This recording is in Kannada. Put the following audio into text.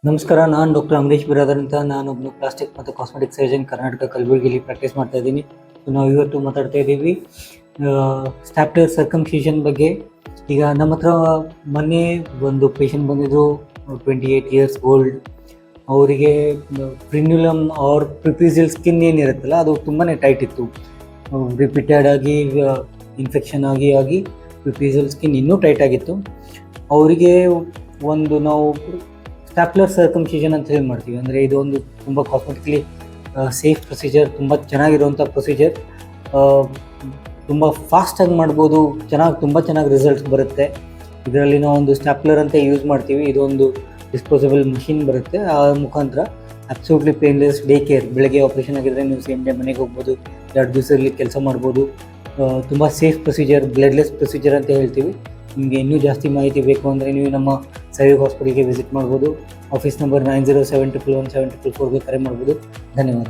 ನಮಸ್ಕಾರ, ನಾನು ಡಾಕ್ಟರ್ ಅಮರೀಶ್ ಬಿರಾದರ್ ಅಂತ. ನಾನೊಬ್ಬನು ಪ್ಲಾಸ್ಟಿಕ್ ಮತ್ತು ಕಾಸ್ಮೆಟಿಕ್ ಸರ್ಜನ್, ಕರ್ನಾಟಕ ಕಲಬುರಗಿಲಿ ಪ್ರಾಕ್ಟೀಸ್ ಮಾಡ್ತಾ ಇದ್ದೀನಿ. ನಾವು ಇವತ್ತು ಮಾತಾಡ್ತಾ ಇದ್ದೀವಿ ಸ್ಟ್ಯಾಪ್ಲರ್ ಸರ್ಕಮ್ಸಿಷನ್ ಬಗ್ಗೆ. ಈಗ ನಮ್ಮ ಹತ್ರ ಮೊನ್ನೆ ಒಂದು ಪೇಷಂಟ್ ಬಂದಿದ್ರು, 28 ಇಯರ್ಸ್ ಓಲ್ಡ್. ಅವರಿಗೆ ಫ್ರಿನ್ಯುಲಮ್ ಆರ್ ಪ್ರಿಪ್ಯೂಸಿಯಲ್ ಸ್ಕಿನ್ ಏನಿರುತ್ತಲ್ಲ, ಅದು ತುಂಬಾ ಟೈಟ್ ಇತ್ತು. ರಿಪೀಟೆಡ್ ಆಗಿ ಇನ್ಫೆಕ್ಷನ್ ಆಗಿ ಪ್ರಿಪ್ಯೂಸಿಯಲ್ ಸ್ಕಿನ್ ಇನ್ನೂ ಟೈಟ್ ಆಗಿತ್ತು. ಅವರಿಗೆ ನಾವು ಸ್ಟ್ಯಾಪ್ಲರ್ ಸರ್ಕಮ್ಸಿಷನ್ ಅಂತ ಹೇಳಿ ಮಾಡ್ತೀವಿ. ಅಂದರೆ ಇದು ಒಂದು ತುಂಬ ಕಾಸ್ಮೆಟಿಕಲಿ ಸೇಫ್ ಪ್ರೊಸೀಜರ್, ತುಂಬ ಚೆನ್ನಾಗಿರುವಂಥ ಪ್ರೊಸೀಜರ್. ತುಂಬ ಫಾಸ್ಟಾಗಿ ಮಾಡ್ಬೋದು, ತುಂಬ ಚೆನ್ನಾಗಿ ರಿಸಲ್ಟ್ಸ್ ಬರುತ್ತೆ. ಇದರಲ್ಲಿ ನಾವು ಒಂದು ಸ್ಟ್ಯಾಪ್ಲರ್ ಅಂತ ಯೂಸ್ ಮಾಡ್ತೀವಿ. ಇದೊಂದು ಡಿಸ್ಪೋಸಬಲ್ ಮಷಿನ್ ಬರುತ್ತೆ. ಆ ಮುಖಾಂತರ ಅಬ್ಸಲ್ಯೂಟ್ಲಿ ಪೇನ್ಲೆಸ್ ಡೇ ಕೇರ್. ಬೆಳಗ್ಗೆ ಆಪ್ರೇಷನ್ ಆಗಿದ್ದರೆ ನೀವು ಸೇಮ್ ಡೇ ಮನೆಗೆ ಹೋಗ್ಬೋದು, 2 ದಿವಸದಲ್ಲಿ ಕೆಲಸ ಮಾಡ್ಬೋದು. ತುಂಬ ಸೇಫ್ ಪ್ರೊಸೀಜರ್, ಬ್ಲಡ್ಲೆಸ್ ಪ್ರೊಸೀಜರ್ ಅಂತ ಹೇಳ್ತೀವಿ. ನಿಮಗೆ ಇನ್ನೂ ಜಾಸ್ತಿ ಮಾಹಿತಿ ಬೇಕು ಅಂದರೆ ನೀವು ನಮ್ಮ ಸೈವಿಗ್ ಹಾಸ್ಪಿಟಲ್ಗೆ ವಿಸಿಟ್ ಮಾಡ್ಬೋದು. ಆಫೀಸ್ ನಂಬರ್ 90711174ಗೆ ಕರೆ ಮಾಡ್ಬೋದು. ಧನ್ಯವಾದ.